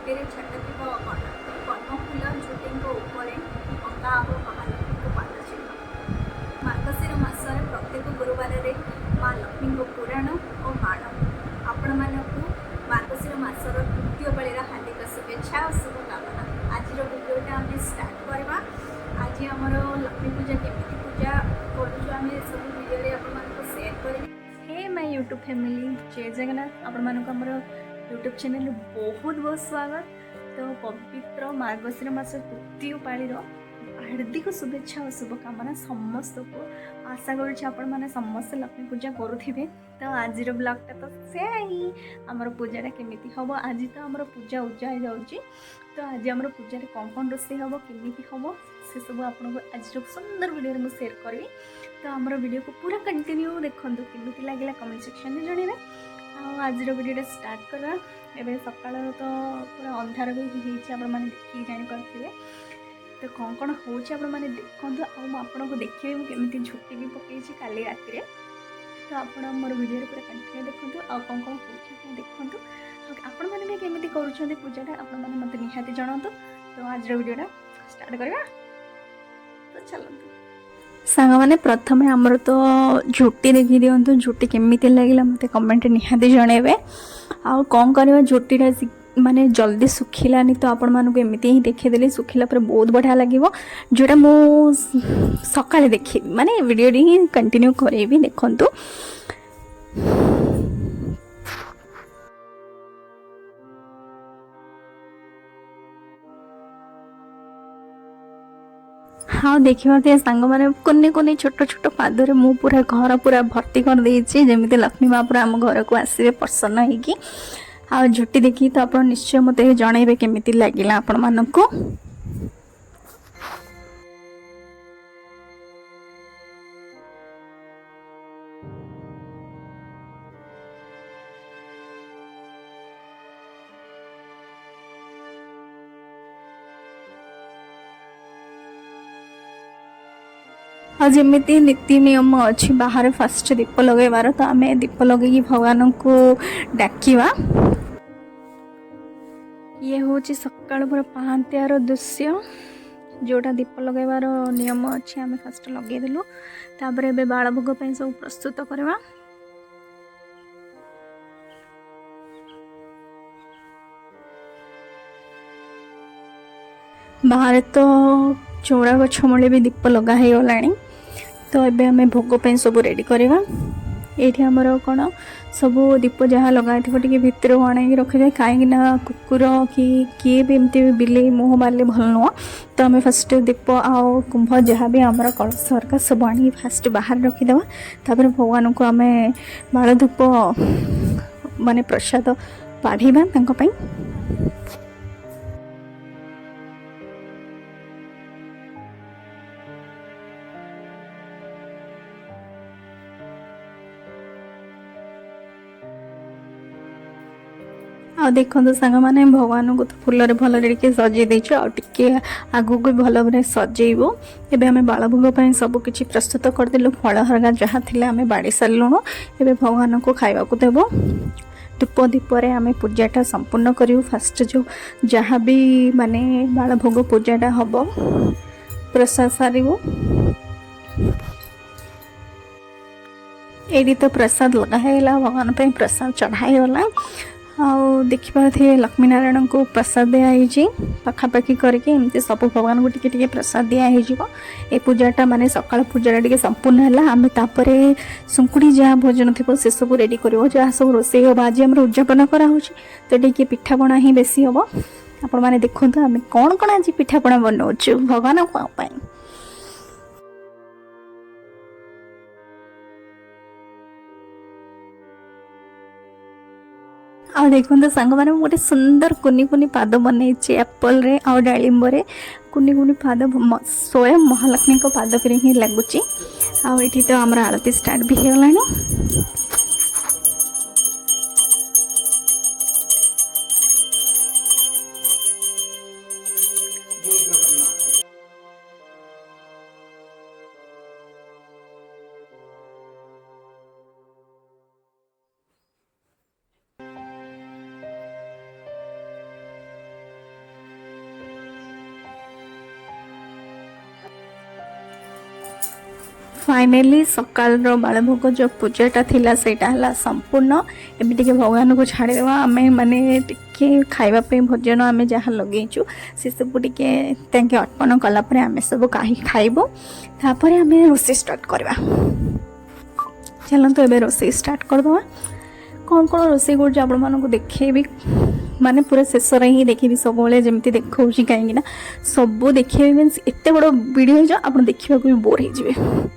ଝୋଟିରେ ଛାଟୁଥିବା କର୍ମଫୁଲ ଝୋଟିଙ୍କ ଉପରେ ଅଙ୍କା ହେବ ମହାଲକ୍ଷ୍ମୀଙ୍କ ପାଦ ଚିହ୍ନ। ମାର୍ଗଶିର ମାସରେ ପ୍ରତ୍ୟେକ ଗୁରୁବାରରେ ମା ଲକ୍ଷ୍ମୀଙ୍କ ପୁରାଣ ଓ ମାଣ। ଆପଣମାନଙ୍କୁ ମାର୍ଗଶିର ମାସର ତୃତୀୟ ପାଳିର ହାର୍ଦ୍ଦିକ ଶୁଭେଚ୍ଛା ଓ ଶୁଭକାମନା। ଆଜିର ଭିଡ଼ିଓଟା ଆମେ ଷ୍ଟାର୍ଟ କରିବା। ଆଜି ଆମର ଲକ୍ଷ୍ମୀ ପୂଜା କେମିତି ପୂଜା କରୁଛୁ ଆମେ ସବୁ ଭିଡ଼ିଓରେ ଆପଣମାନଙ୍କୁ ସେୟାର କରିବି। हे माय यूट्यूब फैमिली, जय जगन्नाथ। ଆପଣମାନଙ୍କୁ ଆମର यूट्यूब चैनल बहुत बहुत स्वागत। तो पवित्र मार्गशीर मास तृतीय पाळीर हार्दिक शुभेच्छा और शुभकामना समस्त को। आशा करुच्छे आपण मैंने समस्त लक्ष्मी पूजा करुथिबे। तो आज ब्लॉगटा तो से आमर पूजाटा केमिति हम आज तो आमर पूजा उजा हो जाउची। तो आज आमर पूजा कौन कौन रोषे हम केमिति हम से सब आपको आज सुंदर वीडियो में शेयर करी। तो आमर वीडियो को पूरा कंटिन्यू देखो केमिति लगे कमेंट सेक्शन में जनइबे। आज वीडियो स्टार्ट करा। एबे सकाळ तो पूरा अंधार भी होइछि आपण माने देखि जानि पारथिबे। तो कौन कौन होछि आपण माने देखंतु आपनको देखिबे मु केमिति झुटी भी पकेछि काली राति रे। तो आपण मोर वीडियो पूरा कंटिन्यू देखंतु आ कौन कौन होछि आपण देखंतु आपण माने भी केमिति करूछन्ते पूजाटा आपण माने मते निहाती जणांतु। तो आज वीडियोटा स्टार्ट करबा। तो चलंतु सांग मैंने प्रथम आमर तो झुटी देखी दिंतु। झुटी केमिति लगिला मते कमेंट निहाती जणेबे। आ कौन करवा झुटीटा माने जल्दी सुखिलानी तो आपण मानक एमती ही देखीदेली। सुखिला पर बहुत बढ़िया लगे जोटा मु सकाळे देखी माने वीडियो ही कंटिन्यू करेबी देखंतु। हाँ देखिए सांग मैंने कोने कोने छोट छोट पादरे मु पूरा घर पूरा भर्ती कर देछि जेमिति लक्ष्मी माँ पूरा आम घर को आसवे प्रसन्न होगी। आ झुटी देखी तो आप निश्चय मत जनइबे केमिति लागिला आपण मानकु। आज जमी नीति नियम अच्छी बाहर फास्ट दीप लगेबार। तो आम दीप लगे भगवान को डाकिवा। ये हूँ सकाल पूरा पाहांतियार दृश्य जोटा दीप लगेबार नियम अच्छी आम फास्ट लगेदेलु। तापर ए बाल भोग सब प्रस्तुत करवा। बाहर तो चौड़ा गछ मूले भी दीप लगा हो गलानी। तो एबे हमें भोग पे सब रेडी करवा। ये आमर कौन सब दीप जहाँ लगा टे भितर आने रखी जाए कहीं कुकुर कि किए भी एमती बिले मुँह मारे भल नुह। तो आम फास्ट दीप आउ कुंभ जहाँ भी आमर कलश हरका सब आनी फास्ट बाहर रखीदे। तापर भगवान को आम बाल धूप माने प्रसाद बाढ़ा तांको पई। आ देखो सांग मैंने भगवान को तो फूल भल सजे देचु आगे भी भल भाव सजेबू। एबे हमें बाल भोग सब किसी प्रस्तुत करदेलु। फल हरगा जहाँ थी आम बाड़ी सारूँ। एबे भगवान को खावा को देव। धूप दीपरे आम पूजाटा संपूर्ण करूँ। फास्ट जो जहाँ भी माने बाल भोग पूजाटा हम प्रसाद सारू। ये तो प्रसाद लगाईला भगवान पे प्रसाद चढ़ाईगला। देखिए लक्ष्मी नारायण को प्रसाद दिखाई पखापाखि करके एमती सब भगवान को टिके प्रसाद दिखाई। ये पूजाटा माने सकाळ पूजाटा टिके संपूर्ण है। आम तापर सुंकुड़ी जहाँ भोजन थी से सब रेडी कर जहाँ सब रोसे हम आज आम उद्यापन कराऊँ। तो टे पिठापणा ही बेसी हम आपण मैंने देखो आम कौन कौन आज पिठापणा बनाऊँ भगवान को। आ देखो सांग मैंने गोटे सुंदर कुनी कुनी पाद बनई एप्पल रे आ डालिंब रे कुनी कुनी पाद स्वयं महालक्ष्मी को पाद पर ही लगुच। आठी तो आम आरती स्टार्ट भी हो गलानी। फाइनली सकाल बालभोग जो पूजाटा थिला सेटा हला संपूर्ण एबे टिके भगवान को छाड़ी देवा आमे माने टिके खाइबा पे भोजन आमे जहाँ लगेचु से सब टिके तांके अर्पण कला परे आमे सब खाइबो तापरे आमे रोसे स्टार्ट करबा। चलंतु एबे रोसे स्टार्ट कर दवा कौन कौन रोसे कर आपण मानको को देखेबी माने पूरा शेष ही देखी सब बेले जमी देखा कहीं सब देखिए मीन्स एत बड़ वीडियो जो आप देखा भी बोर हो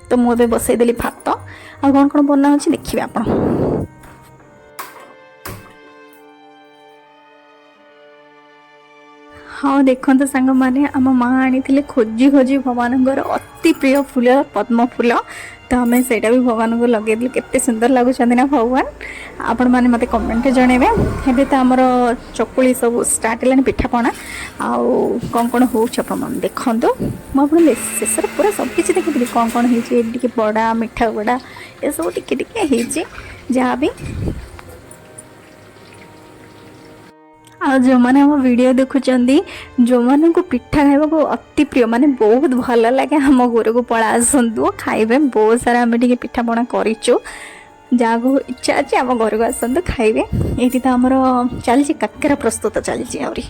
तो मुझे बसईदेली भात आ कौन कौन बना अच्छी देखिए आप हाँ देखते सांग मैंने आम माँ आनी खोजी खोजी भगवान अति प्रिय फूल पद्म फूल तो आम से भी भगवान को लगे केते सुंदर लगुच ना भगवान आपण मैंने मत कमेंट जनइबे हे तो आमर चकुली सब स्टार्ट है पिठापणा आउ कौन कौन हो देखु मुझे शेष पूरा सबकि देखी कौन कौन हो बड़ा मिठा बड़ा ये सब टिके जहाँ भी आ जो मैंने हम वीडियो देखुंट जो मान को पिठा खाइबा को अति प्रिय माने बहुत भल लगे हम घर को पड़ा आसतु खाइबे बहुत सारा आम टे पिठापणा करूँ जहाँ को इच्छा अच्छे आम घर को आसतु खाइबे ये तो आमर चली काकेरा प्रस्तुत चली आहरी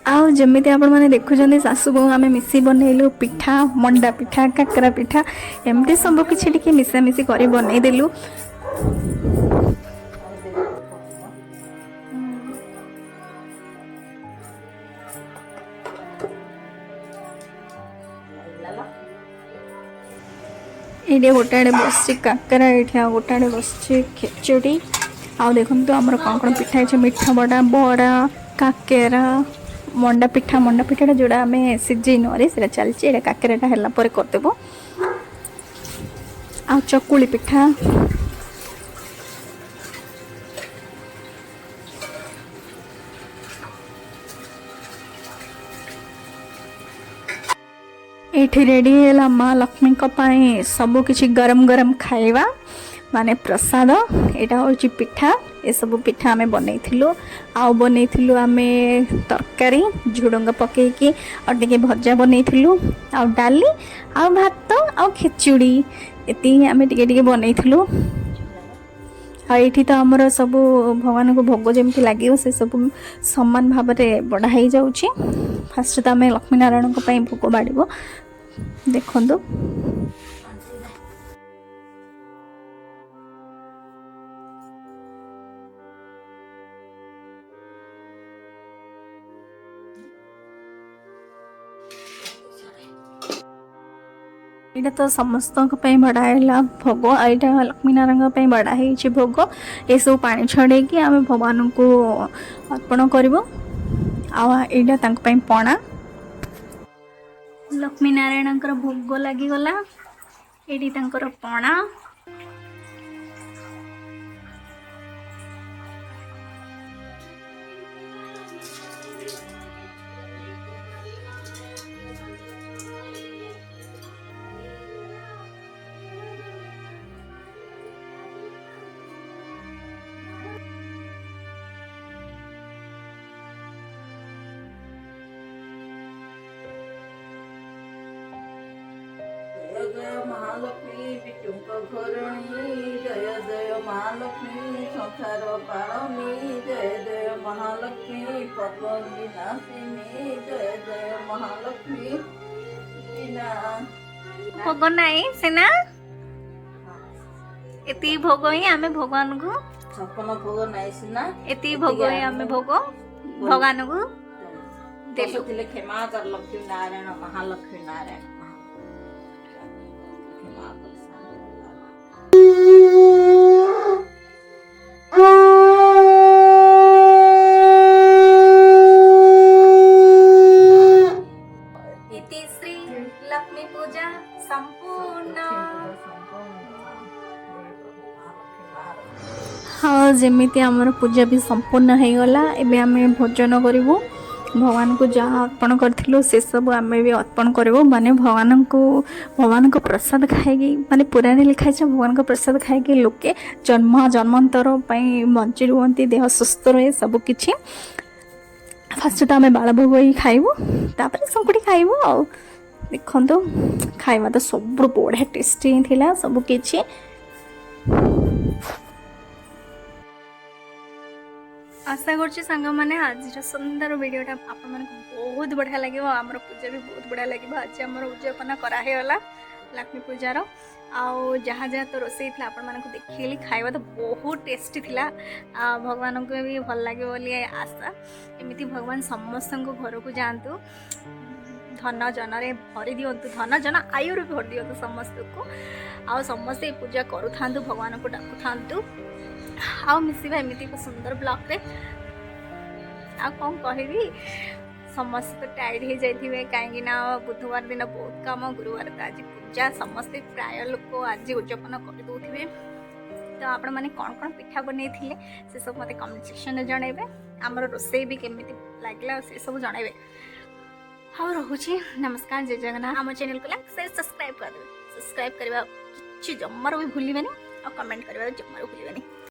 आउ जमी आपण मैंने देखुं सासू बहु आम मिसी बनइलु पिठा मंडा पिठा काकेरा पिठा एमती सब किसी मिसामिशी कर बनईदेलु ये गोटे आड़े बस काकेरा ये गोटे आड़े बस खेचुड़ी आ देखो तो आम कौन कौन पिठा है मिठा बड़ा बड़ा काकेरा मंडा पिठाटा जोड़ा आम सीझे नरे से चलती काकेराटा है करदेव आ चकुली पिठा ये रेडी है माँ लक्ष्मी सब किसी गरम गरम खाइबा माने प्रसाद यहाँ हूँ पिठा ये सब पिठा आम बनईलु बनईलु आम तरकारी झुडंग पकईकी और टे भजा बनईलु आ डाली आ भात आ खेचुड़ी ये आम टे बनईलु आईठी तो आमर सब भगवान को भोग जमी लगे से सब समान भाव में बढ़ाई जाऊँगी फास्ट तो आम लक्ष्मी नारायण भोग बाड़ब देखो यहाँ तो समस्त बढ़ाला भोग यहाँ लक्ष्मी नारायण बढ़ाई भोग ये सब पानी छड़े कि आम भगवान को अर्पण करूँ आईटा पणा लक्ष्मी नारायण भोग लगिगला ये पणा जय महालक्ष्मी पिटुंक घरणी जय जय महालक्ष्मी संसार पारणी जय जय महालक्ष्मी पद्म विनाशिनी जय जय महालक्ष्मी बिना भोग नाई सीना एति भोग ही आमे भगवान को छप्पन भोग नाई सीना एति भोग ही आमे भोग भगवान को देलु क्षमा कर लक्ष्मी नारायण महालक्ष्मी नारायण इति श्री लक्ष्मी पूजा संपूर्ण। हाँ जमीती आमर पूजा भी संपूर्ण हो गला एबे आमे भोजन करूँ भगवान को जहाँ अर्पण करूँ से सब आम भी अर्पण करूँ माने भगवान को प्रसाद खाई माने पुराण लिखाई भगवान को प्रसाद खाई लोके जन्म जन्मांतर बंची रुहति देह सुस्थ रहे सबकि फास्ट तो आम बाल भोग ही खाइबू तापर संकुटी खाइबू आ देखो खाଇବା तो सब बढ़िया टेस्टी थिला सब किछि आशा करछि सांग माने आज सुंदर वीडियोटा आपण मन बहुत बढ़िया लगे आमर पूजा भी बहुत बढ़िया लगे आज आमर उद्यापन कराला लक्ष्मी पूजार आउ जहाँ जहाँ तो रोसे थी आपण मानक देखिली खाଇବା तो बहुत टेस्टी थिला भगवान को भी भल लगे बोली आशा एमती भगवान समस्त घर को जातु धन जन भरी दिंतु धन जन आयु भी भरी दिंतु समस्त को आउ समस्ते पूजा करू भगवान को डाकु था आउ मिसिबा एमती एक सुंदर ब्लॉग रे आ कौन कहबी समस्त तो टायर्ड हो जाइए कहीं बुधवार दिन बहुत काम गुरुवार तो आज पूजा समस्ते प्राय लोक आज उद्यापन करदे तो आपण मैंने कौन कौन पिठा बन से सब मत कमेंट सेक्शन में जनइबे आमर रोसई भी केमी लगे से सब जनइबे हाँ रोचे नमस्कार जय जगन्नाथ आम चैनल को लाइक शेयर सब्सक्राइब कर देवे सब्सक्राइब करवा कि जमार भी भूलिबेनी और कमेंट करवा जमार भूलिबेनी।